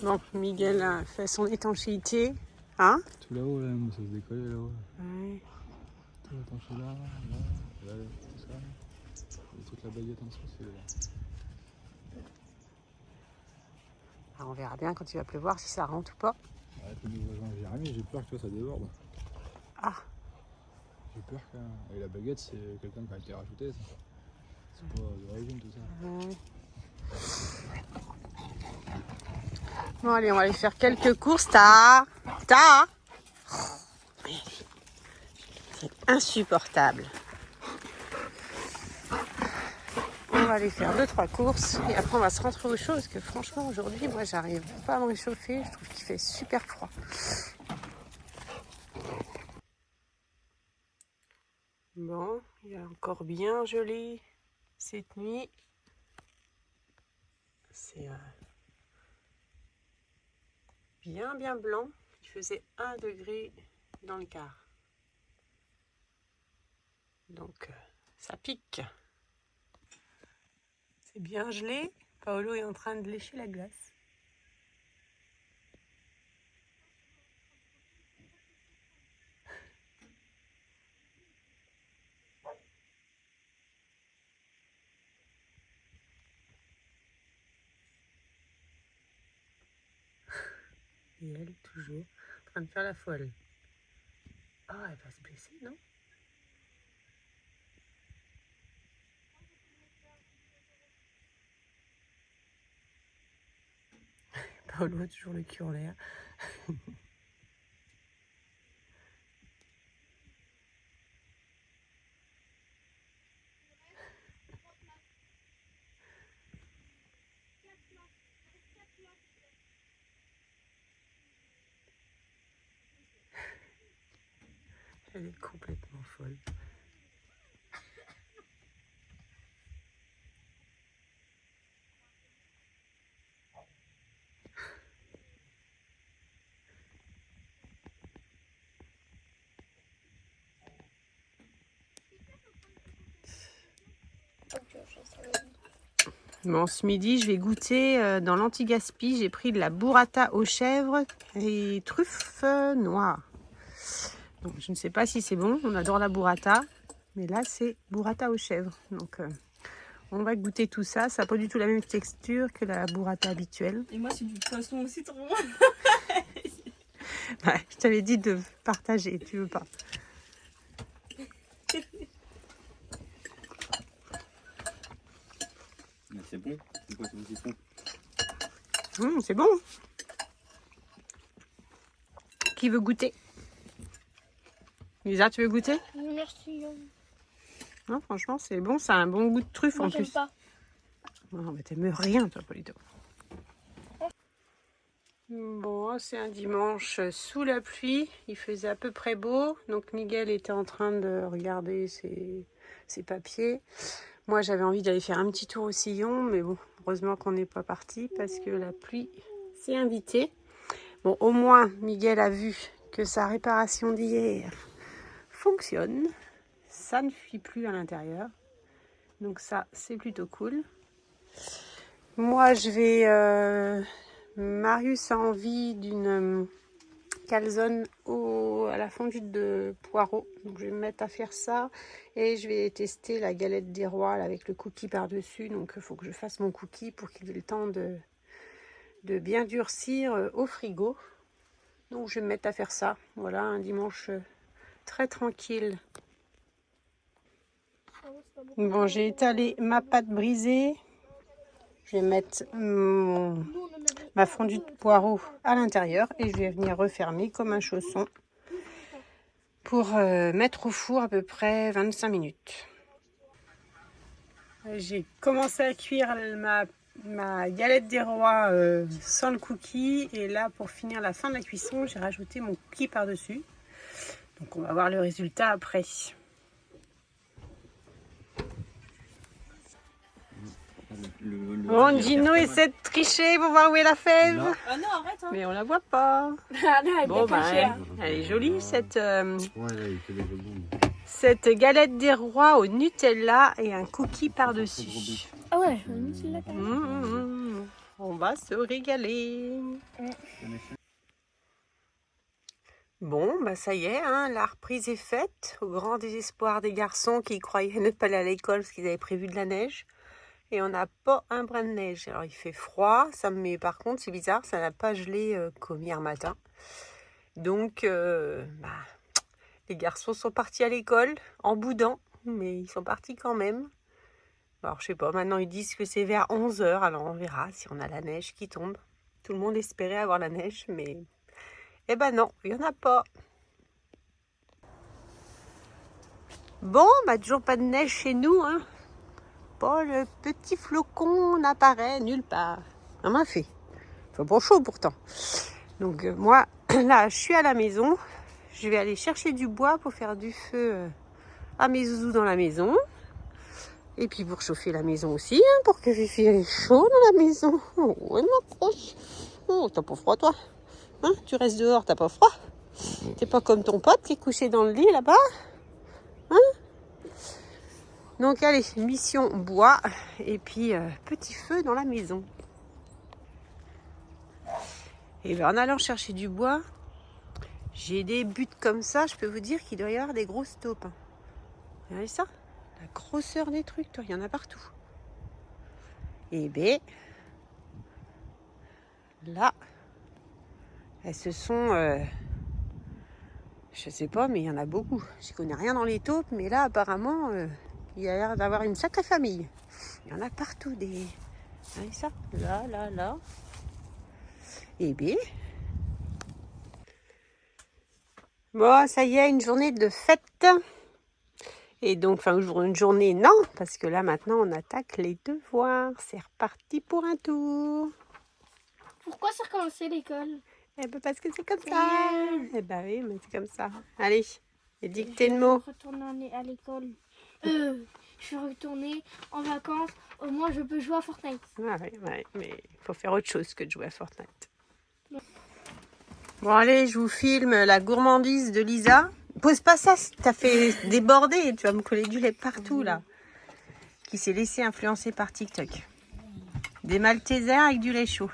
Bon, Miguel a fait son étanchéité. Hein? Tout là-haut, là, ça se décollait là-haut. Ouais. Tout l'étanché là, tout ça. Et toute la baguette en dessous, c'est là. Alors, on verra bien quand il va pleuvoir si ça rentre ou pas. Arrête de nous rejoindre, Jérémy, j'ai peur que ça déborde. Ah! J'ai peur que. Et la baguette, c'est quelqu'un qui a été rajouté, ça. C'est pas d'origine tout ça. Ouais. Bon, allez, on va aller faire quelques courses. Ta! C'est insupportable. On va aller faire 2-3 courses et après on va se rentrer aux choses. Que franchement, aujourd'hui, moi, j'arrive pas à me réchauffer. Je trouve qu'il fait super froid. Bon, il a encore bien gelé cette nuit. C'est bien blanc. Il faisait 1 degré dans le quart. Donc, ça pique. C'est bien gelé. Paolo est en train de lécher la glace. Et elle, toujours, en train de faire la folle. Ah, elle va se blesser, non? Paolo a toujours le cul en l'air. Elle est complètement folle. Bon, ce midi, je vais goûter dans l'anti-gaspi. J'ai pris de la burrata aux chèvres et truffes noires. Donc, je ne sais pas si c'est bon. On adore la burrata. Mais là, c'est burrata aux chèvres. Donc, on va goûter tout ça. Ça n'a pas du tout la même texture que la burrata habituelle. Et moi, c'est du poisson au citron. Ouais, je t'avais dit de partager. Tu veux pas? C'est bon. C'est quoi ce citron? C'est bon. Qui veut goûter? Lisa, tu veux goûter? Merci. Non, franchement, c'est bon. Ça a un bon goût de truffe Moi, en j'aime plus. pas. Non, mais t'aimes rien, toi, Polito. Bon, c'est un dimanche sous la pluie. Il faisait à peu près beau. Donc, Miguel était en train de regarder ses papiers. Moi, j'avais envie d'aller faire un petit tour au sillon. Mais bon, heureusement qu'on n'est pas parti parce que la pluie s'est invitée. Bon, au moins, Miguel a vu que sa réparation d'hier fonctionne. Ça ne fuit plus à l'intérieur. Donc ça, c'est plutôt cool. Moi, je vais... Marius a envie d'une calzone à la fondue de poireaux. Donc je vais me mettre à faire ça. Et je vais tester la galette des rois là, avec le cookie par-dessus. Donc il faut que je fasse mon cookie pour qu'il ait le temps de bien durcir au frigo. Donc je vais me mettre à faire ça. Voilà, un dimanche très tranquille. Bon, j'ai étalé ma pâte brisée. Je vais mettre ma fondue de poireaux à l'intérieur et je vais venir refermer comme un chausson pour mettre au four à peu près 25 minutes. J'ai commencé à cuire ma galette des rois sans le cookie et là pour finir la fin de la cuisson, j'ai rajouté mon cookie par-dessus. Donc on va voir le résultat après. Bon, Gino essaie de tricher pour voir où est la fève. Ah non, arrête. Hein. Mais on la voit pas. Ah non, elle Bon, est cachée. bah, elle est jolie cette Ouais, là, il fait des rebonds. cette galette des rois au Nutella et un cookie par-dessus. Ah ouais, c'est la On va se régaler. Bon, bah ça y est, hein, la reprise est faite, au grand désespoir des garçons qui croyaient ne pas aller à l'école parce qu'ils avaient prévu de la neige. Et on n'a pas un brin de neige. Alors il fait froid, mais par contre c'est bizarre, ça n'a pas gelé comme hier matin. Donc les garçons sont partis à l'école en boudant, mais ils sont partis quand même. Alors je sais pas, maintenant ils disent que c'est vers 11h, alors on verra si on a la neige qui tombe. Tout le monde espérait avoir la neige, mais... Eh ben non, il n'y en a pas. Bon, toujours pas de neige chez nous, hein. Pas le petit flocon n'apparaît nulle part. Ça m'a fait. Il fait pas chaud pourtant. Donc moi, là, je suis à la maison. Je vais aller chercher du bois pour faire du feu à mes zouzous dans la maison. Et puis pour chauffer la maison aussi, hein, pour que Fifi ait chaud dans la maison. Oh, ouais, ma proche. Oh, t'as pas froid, toi? Hein, tu restes dehors, t'as pas froid? T'es pas comme ton pote qui est couché dans le lit là-bas? Hein? Donc allez, mission bois et puis petit feu dans la maison. Et bien en allant chercher du bois, j'ai des buttes comme ça, je peux vous dire qu'il doit y avoir des grosses taupes. Hein. Regardez ça, la grosseur des trucs, toi, il y en a partout. Et bien, là, elles se sont... je sais pas, mais il y en a beaucoup. Je connais rien dans les taupes, mais là, apparemment, il y a l'air d'avoir une sacrée famille. Il y en a partout des... Regardez ça, là, là, là. Et bien... Bon, ça y est, une journée de fête. Et donc, enfin, une journée, non, parce que là, maintenant, on attaque les devoirs. C'est reparti pour un tour. Pourquoi ça a recommencé l'école? Eh ben, parce que c'est comme ça. Eh ben oui, mais c'est comme ça. Allez, et dictez le mot. Je vais retourner à l'école. Je vais retourner en vacances. Au moins, je peux jouer à Fortnite. Ah oui, ouais, mais il faut faire autre chose que de jouer à Fortnite. Bon, allez, je vous filme la gourmandise de Lisa. Pose pas ça, t'as fait déborder. Tu vas me coller du lait partout, là. Qui s'est laissé influencer par TikTok. Des Maltesers avec du lait chaud.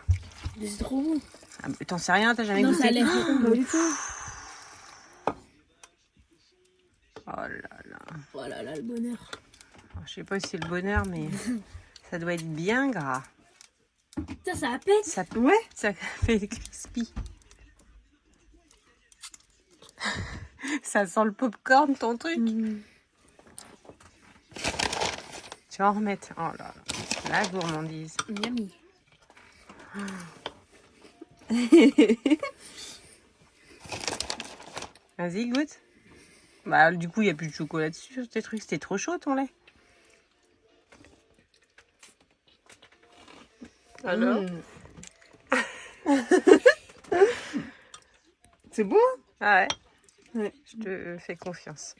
C'est trop bon. Ah, t'en sais rien, t'as jamais Non, goûté? ça a l'air pas du tout. Oh là là. Oh là là, le bonheur. Alors, je sais pas si c'est le bonheur, mais ça doit être bien gras. Ça pète. Ça, Ouais. ça fait crispy. Ça sent le popcorn, ton truc. Tu vas en remettre. Oh là là. La gourmandise. Yummy. Vas-y, goûte. Bah, du coup, il n'y a plus de chocolat dessus sur tes trucs. C'était trop chaud, ton lait. Alors C'est bon? Ah ouais. Ouais. Je te fais confiance.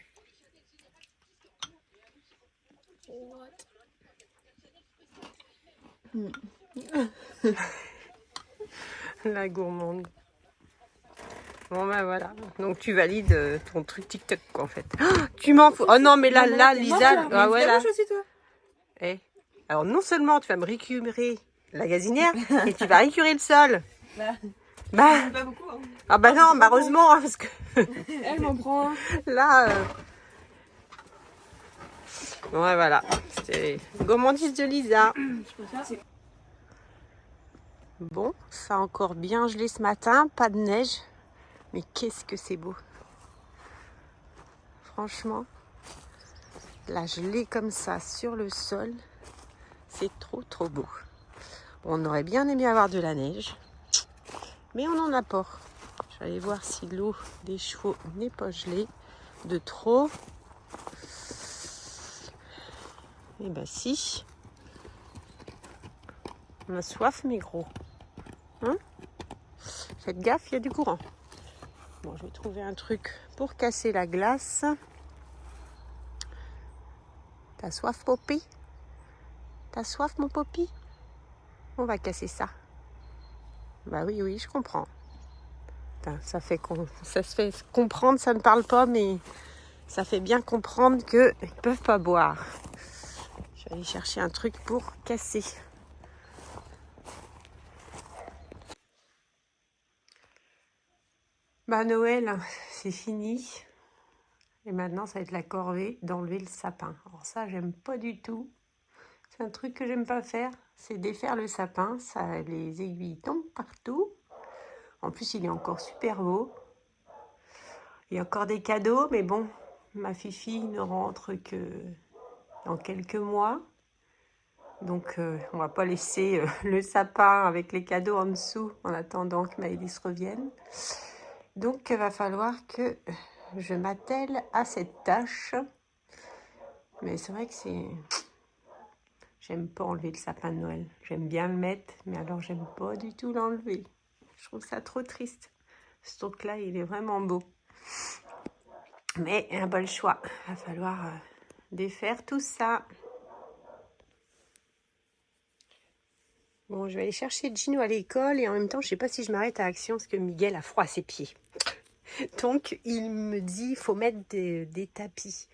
La gourmande. Bon ben voilà. Donc tu valides ton truc TikTok quoi en fait. Oh, tu m'en fous. Oh non mais là Lisa. Ah ouais là. Aussi, toi. Eh. Alors non seulement tu vas me récupérer la gazinière, et tu vas récurer le sol. Bah. Pas beaucoup. Hein. Ah bah non, bah heureusement hein, parce que Elle m'en prend un. là. Ouais voilà. C'était gourmandise de Lisa. Bon, ça a encore bien gelé ce matin, pas de neige. Mais qu'est-ce que c'est beau. Franchement, la gelée comme ça sur le sol, c'est trop beau. Bon, on aurait bien aimé avoir de la neige, mais on n'en a pas. Je vais aller voir si l'eau des chevaux n'est pas gelée de trop. Eh ben si. On a soif mais gros. Hein? Faites gaffe, il y a du courant. Bon, je vais trouver un truc pour casser la glace. T'as soif, Poppy? T'as soif, mon Poppy? On va casser ça. Bah oui, je comprends. Putain, ça se fait comprendre, ça ne parle pas, mais ça fait bien comprendre qu'ils ne peuvent pas boire. Je vais aller chercher un truc pour casser. Bah Noël, c'est fini. Et maintenant, ça va être la corvée d'enlever le sapin. Alors ça, j'aime pas du tout. C'est un truc que j'aime pas faire, c'est défaire le sapin. Ça, les aiguilles tombent partout. En plus, il est encore super beau. Il y a encore des cadeaux, mais bon, ma fifi ne rentre que dans quelques mois. Donc, on va pas laisser le sapin avec les cadeaux en dessous en attendant que Maëlys revienne. Donc, il va falloir que je m'attelle à cette tâche. Mais c'est vrai que c'est... J'aime pas enlever le sapin de Noël. J'aime bien le mettre, mais alors j'aime pas du tout l'enlever. Je trouve ça trop triste. Ce truc-là, il est vraiment beau. Mais pas le choix. Il va falloir défaire tout ça. Bon, je vais aller chercher Gino à l'école et en même temps, je sais pas si je m'arrête à Action parce que Miguel a froid à ses pieds. Donc, il me dit, il faut mettre des tapis.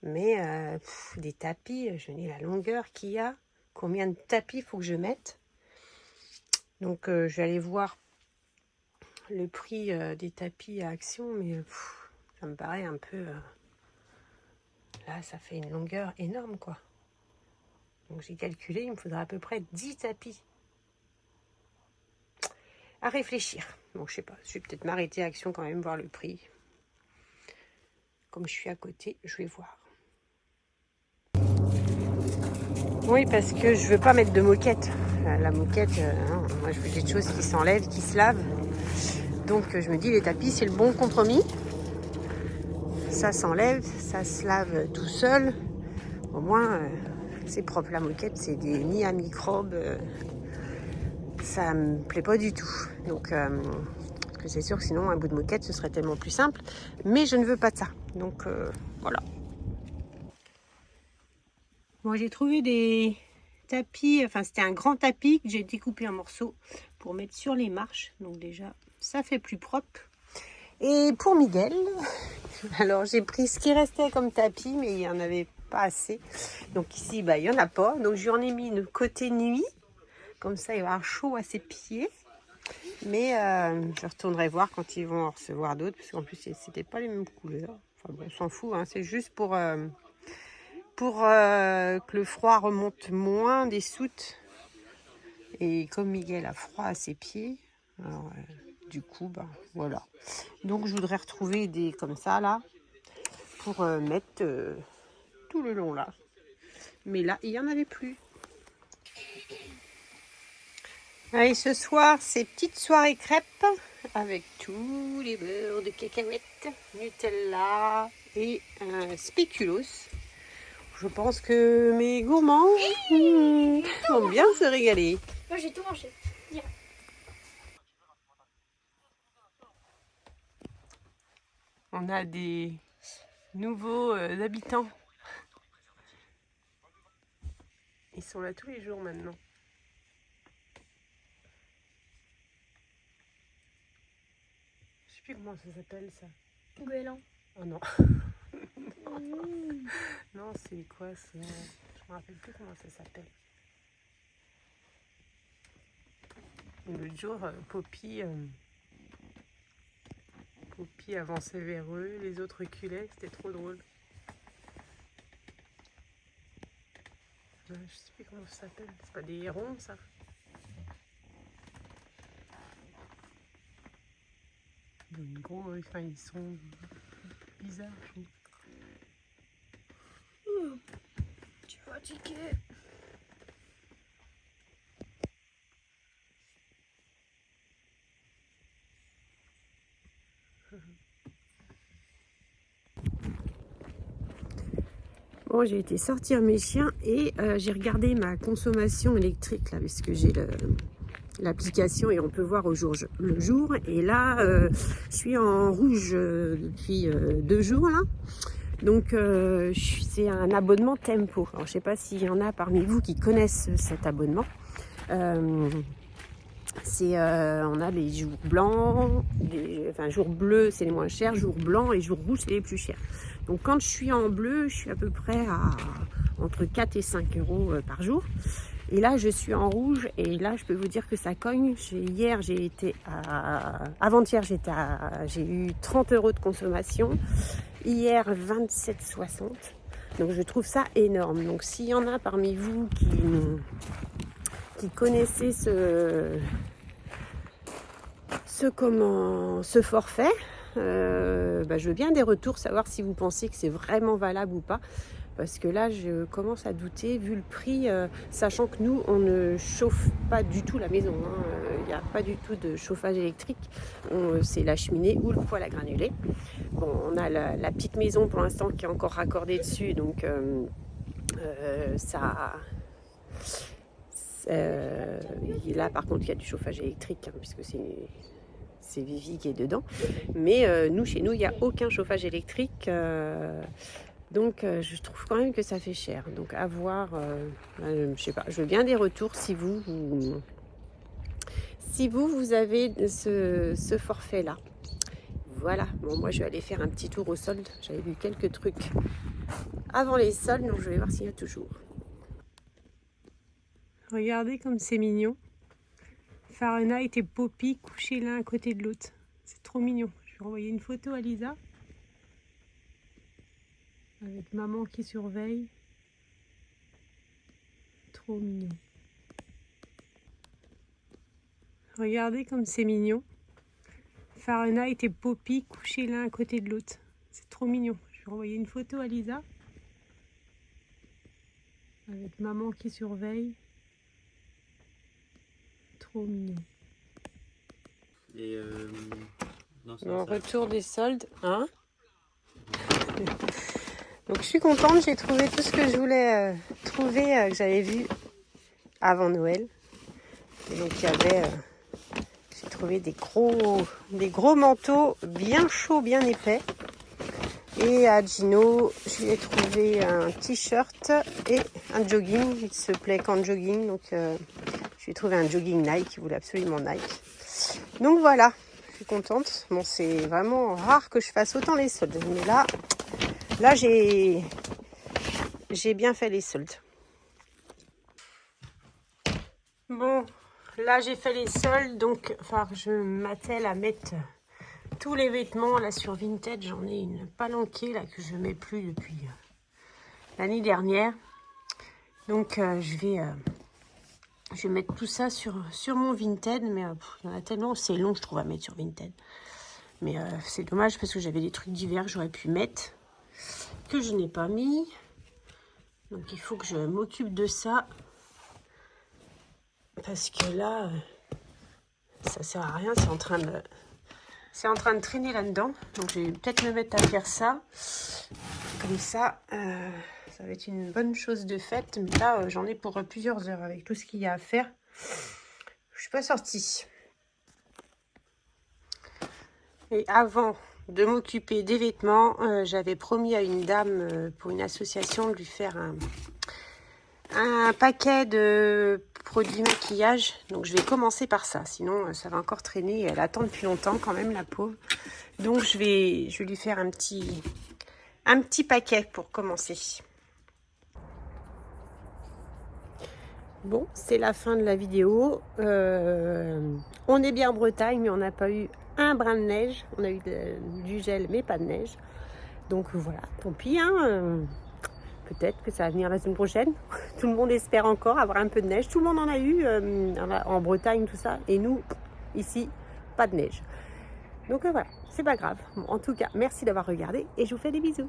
Mais des tapis, je dis la longueur qu'il y a. Combien de tapis il faut que je mette. Donc, je vais aller voir le prix des tapis à Action. Mais ça me paraît un peu... Là, ça fait une longueur énorme, quoi. Donc, j'ai calculé, il me faudra à peu près 10 tapis. À réfléchir. Bon, je sais pas, je vais peut-être m'arrêter à Action quand même, voir le prix. Comme je suis à côté, je vais voir. Oui, parce que je veux pas mettre de moquette. La moquette, non, moi je veux des choses qui s'enlèvent, qui se lavent. Donc je me dis, les tapis, c'est le bon compromis. Ça s'enlève, ça se lave tout seul. Au moins, c'est propre. La moquette, c'est des nids à microbes. Ça me plaît pas du tout. Donc, parce que c'est sûr que sinon, un bout de moquette, ce serait tellement plus simple. Mais je ne veux pas de ça. Donc, voilà. Moi, j'ai trouvé des tapis. Enfin, c'était un grand tapis que j'ai découpé en morceaux pour mettre sur les marches. Donc, déjà, ça fait plus propre. Et pour Miguel, alors j'ai pris ce qui restait comme tapis, mais il n'y en avait pas assez. Donc, ici, bah, il n'y en a pas. Donc, je lui en ai mis une côté nuit. Comme ça, il va avoir chaud à ses pieds. Mais je retournerai voir quand ils vont en recevoir d'autres. Parce qu'en plus, c'était pas les mêmes couleurs. Enfin bon, on s'en fout. Hein. C'est juste pour que le froid remonte moins des soutes. Et comme Miguel a froid à ses pieds, alors, du coup, bah, voilà. Donc, je voudrais retrouver des comme ça, là, pour mettre tout le long, là. Mais là, il n'y en avait plus. Allez, ce soir, c'est petite soirée crêpes avec tous les beurres de cacahuètes, Nutella et spéculoos. Je pense que mes gourmands vont bien se régaler. Moi, j'ai tout mangé. On a des nouveaux habitants. Ils sont là tous les jours maintenant. Je sais plus comment ça s'appelle ça. Goéland. Oh non. Non, c'est quoi ça? Je me rappelle plus comment ça s'appelle. L'autre jour, Poppy avançait vers eux, les autres reculaient, c'était trop drôle. Je sais plus comment ça s'appelle. C'est pas des hérons, ça? Gros, enfin, ils sont bizarres, je trouve. Je suis fatiguée. Bon, j'ai été sortir mes chiens et j'ai regardé ma consommation électrique là, parce que j'ai l'application et on peut voir le jour. Et là, je suis en rouge depuis 2 jours là. Donc, c'est un abonnement Tempo. Alors, je ne sais pas s'il y en a parmi vous qui connaissent cet abonnement. On a les jours blancs, jours bleus c'est les moins chers, jours blancs et jours rouges c'est les plus chers. Donc quand je suis en bleu, je suis à peu près à entre 4 et 5 euros par jour. Et là, je suis en rouge et là, je peux vous dire que ça cogne. Avant-hier, j'ai eu 30 € de consommation. Hier, 27,60 €. Donc, je trouve ça énorme. Donc, s'il y en a parmi vous qui connaissez ce forfait, je veux bien des retours, savoir si vous pensez que c'est vraiment valable ou pas. Parce que là, je commence à douter, vu le prix, sachant que nous, on ne chauffe pas du tout la maison. Il n'y a pas du tout de chauffage électrique. C'est la cheminée ou le poêle à granulés. Bon, on a la petite maison pour l'instant qui est encore raccordée dessus. Donc, là, par contre, il y a du chauffage électrique, puisque c'est Vivi qui est dedans. Mais nous, chez nous, il n'y a aucun chauffage électrique. Donc je trouve quand même que ça fait cher. Donc à voir, je sais pas, je veux bien des retours si vous avez ce forfait là. Voilà, bon moi je vais aller faire un petit tour au solde. J'avais vu quelques trucs avant les soldes, donc je vais voir s'il y a toujours. Regardez comme c'est mignon. Fahrenheit et Poppy couchés l'un à côté de l'autre. C'est trop mignon. Je vais envoyer une photo à Lisa. Avec maman qui surveille. Trop mignon. Regardez comme c'est mignon. Fahrenheit et Poppy couchés l'un à côté de l'autre. C'est trop mignon. Je vais envoyer une photo à Lisa. Avec maman qui surveille. Trop mignon. Et retour des soldes, hein. Donc je suis contente, j'ai trouvé tout ce que je voulais trouver, que j'avais vu avant Noël. Et donc il y avait, j'ai trouvé des gros manteaux bien chauds, bien épais. Et à Gino, j'ai trouvé un t-shirt et un jogging. Il se plaît qu'en jogging, donc j'ai trouvé un jogging Nike, il voulait absolument Nike. Donc voilà, je suis contente. Bon, c'est vraiment rare que je fasse autant les soldes, mais là j'ai bien fait les soldes. Bon, là j'ai fait les soldes, donc je m'attelle à mettre tous les vêtements là sur Vinted. J'en ai une palanquée là que je ne mets plus depuis l'année dernière. Donc je vais mettre tout ça sur mon Vinted, mais il y en a tellement, c'est long je trouve à mettre sur Vinted. Mais c'est dommage parce que j'avais des trucs d'hiver que j'aurais pu mettre, que je n'ai pas mis. Donc il faut que je m'occupe de ça. Parce que là, ça sert à rien, c'est en train de traîner là-dedans. Donc je vais peut-être me mettre à faire ça. Comme ça, ça va être une bonne chose de faite. Mais là, j'en ai pour plusieurs heures avec tout ce qu'il y a à faire. Je suis pas sortie. Et avant de m'occuper des vêtements, j'avais promis à une dame pour une association de lui faire un paquet de produits maquillage. Donc je vais commencer par ça, sinon ça va encore traîner. Elle attend depuis longtemps quand même, la pauvre. Donc je vais lui faire un petit paquet pour commencer. Bon, c'est la fin de la vidéo. On est bien en Bretagne, mais on n'a pas eu un brin de neige. On a eu du gel, mais pas de neige. Donc voilà, tant pis. Peut-être que ça va venir la semaine prochaine. Tout le monde espère encore avoir un peu de neige. Tout le monde en a eu en Bretagne, tout ça. Et nous, ici, pas de neige. Donc voilà, c'est pas grave. Bon, en tout cas, merci d'avoir regardé et je vous fais des bisous.